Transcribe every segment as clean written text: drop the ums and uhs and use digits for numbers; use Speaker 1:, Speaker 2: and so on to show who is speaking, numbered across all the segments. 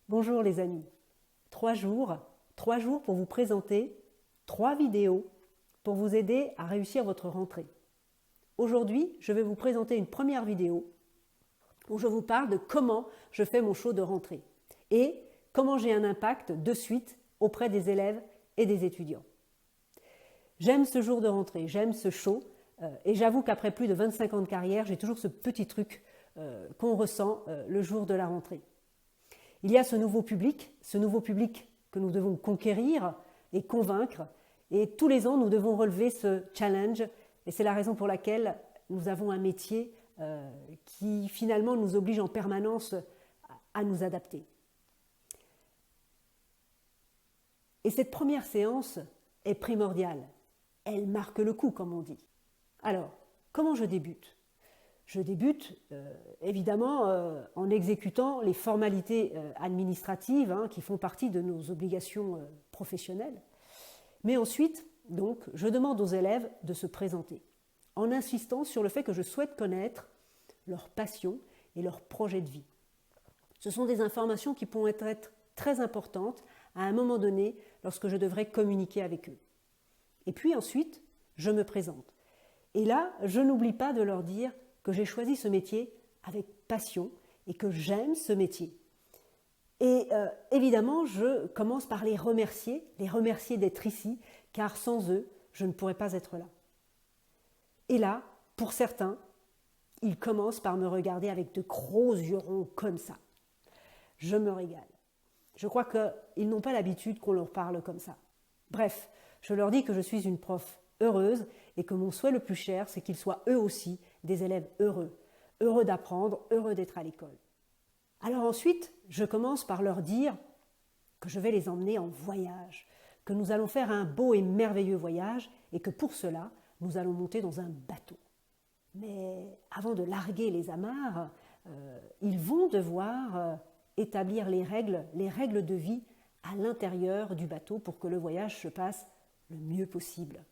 Speaker 1: Bonjour les amis, 3 jours pour vous présenter 3 vidéos pour vous aider à réussir votre rentrée. Aujourd'hui, je vais vous présenter une première vidéo où je vous parle de comment je fais mon show de rentrée et comment j'ai un impact de suite auprès des élèves et des étudiants. J'aime ce jour de rentrée, j'aime ce show et j'avoue qu'après plus de 25 ans de carrière, j'ai toujours ce petit truc qu'on ressent le jour de la rentrée. Il y a ce nouveau public que nous devons conquérir et convaincre. Et tous les ans, nous devons relever ce challenge. Et c'est la raison pour laquelle nous avons un métier qui finalement nous oblige en permanence à nous adapter. Et cette première séance est primordiale. Elle marque le coup, comme on dit. Alors, comment je débute ? Je débute évidemment en exécutant les formalités administratives qui font partie de nos obligations professionnelles. Mais ensuite, donc, je demande aux élèves de se présenter en insistant sur le fait que je souhaite connaître leur passion et leur projet de vie. Ce sont des informations qui pourront être très importantes à un moment donné lorsque je devrais communiquer avec eux. Et puis ensuite, je me présente. Et là, je n'oublie pas de leur dire que j'ai choisi ce métier avec passion et que j'aime ce métier. Et évidemment, je commence par les remercier d'être ici, car sans eux, je ne pourrais pas être là. Et là, pour certains, ils commencent par me regarder avec de gros yeux ronds comme ça. Je me régale. Je crois qu'ils n'ont pas l'habitude qu'on leur parle comme ça. Bref, je leur dis que je suis une prof heureuse et que mon souhait le plus cher, c'est qu'ils soient eux aussi des élèves heureux d'apprendre, heureux d'être à l'école. Alors ensuite, je commence par leur dire que je vais les emmener en voyage, que nous allons faire un beau et merveilleux voyage et que pour cela, nous allons monter dans un bateau. Mais avant de larguer les amarres, ils vont devoir établir les règles de vie à l'intérieur du bateau pour que le voyage se passe le mieux possible.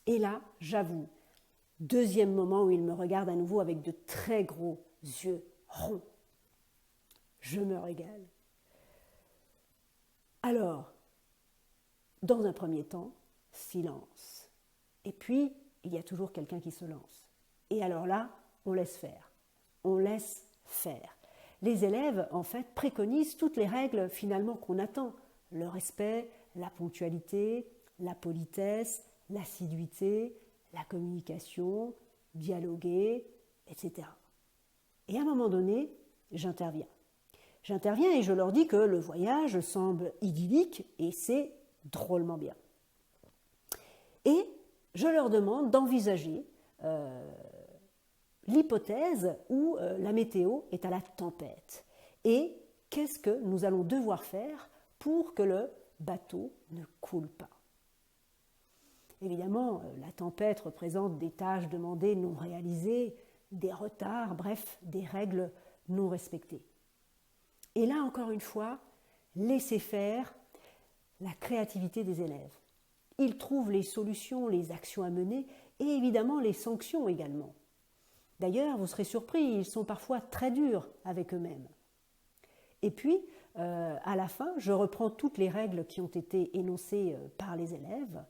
Speaker 1: Et là, j'avoue, deuxième moment où il me regarde à nouveau avec de très gros yeux ronds. Je me régale. Alors, dans un premier temps, silence. Et puis, il y a toujours quelqu'un qui se lance. Et alors là, on laisse faire. On laisse faire. Les élèves, en fait, préconisent toutes les règles finalement qu'on attend. Le respect, la ponctualité, la politesse, l'assiduité, la communication, dialoguer, etc. Et à un moment donné, j'interviens. J'interviens et je leur dis que le voyage semble idyllique et c'est drôlement bien. Et je leur demande d'envisager l'hypothèse où la météo est à la tempête. Et qu'est-ce que nous allons devoir faire pour que le bateau ne coule pas ? Évidemment, la tempête représente des tâches demandées non réalisées, des retards, bref, des règles non respectées. Et là, encore une fois, laissez faire la créativité des élèves. Ils trouvent les solutions, les actions à mener et évidemment les sanctions également. D'ailleurs, vous serez surpris, ils sont parfois très durs avec eux-mêmes. Et puis, à la fin, je reprends toutes les règles qui ont été énoncées par les élèves.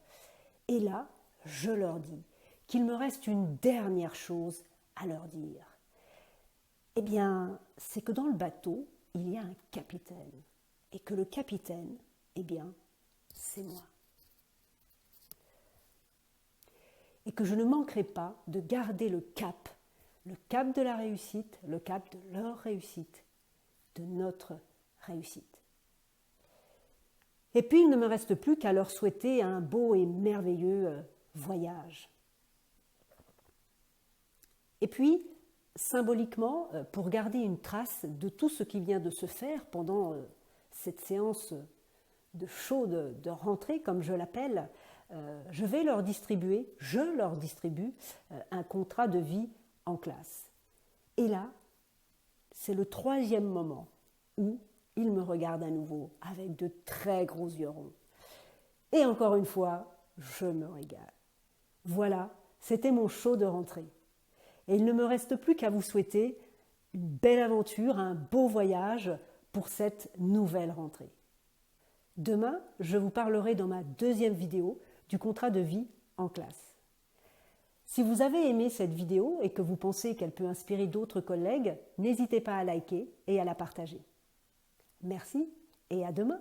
Speaker 1: Et là, je leur dis qu'il me reste une dernière chose à leur dire. Eh bien, c'est que dans le bateau, il y a un capitaine. Et que le capitaine, eh bien, c'est moi. Et que je ne manquerai pas de garder le cap de la réussite, le cap de leur réussite, de notre réussite. Et puis, il ne me reste plus qu'à leur souhaiter un beau et merveilleux voyage. Et puis, symboliquement, pour garder une trace de tout ce qui vient de se faire pendant cette séance de show de rentrée, comme je l'appelle, je leur distribue un contrat de vie en classe. Et là, c'est le troisième moment où il me regarde à nouveau avec de très gros yeux ronds. Et encore une fois, je me régale. Voilà, c'était mon show de rentrée. Et il ne me reste plus qu'à vous souhaiter une belle aventure, un beau voyage pour cette nouvelle rentrée. Demain, je vous parlerai dans ma deuxième vidéo du contrat de vie en classe. Si vous avez aimé cette vidéo et que vous pensez qu'elle peut inspirer d'autres collègues, n'hésitez pas à liker et à la partager. Merci et à demain!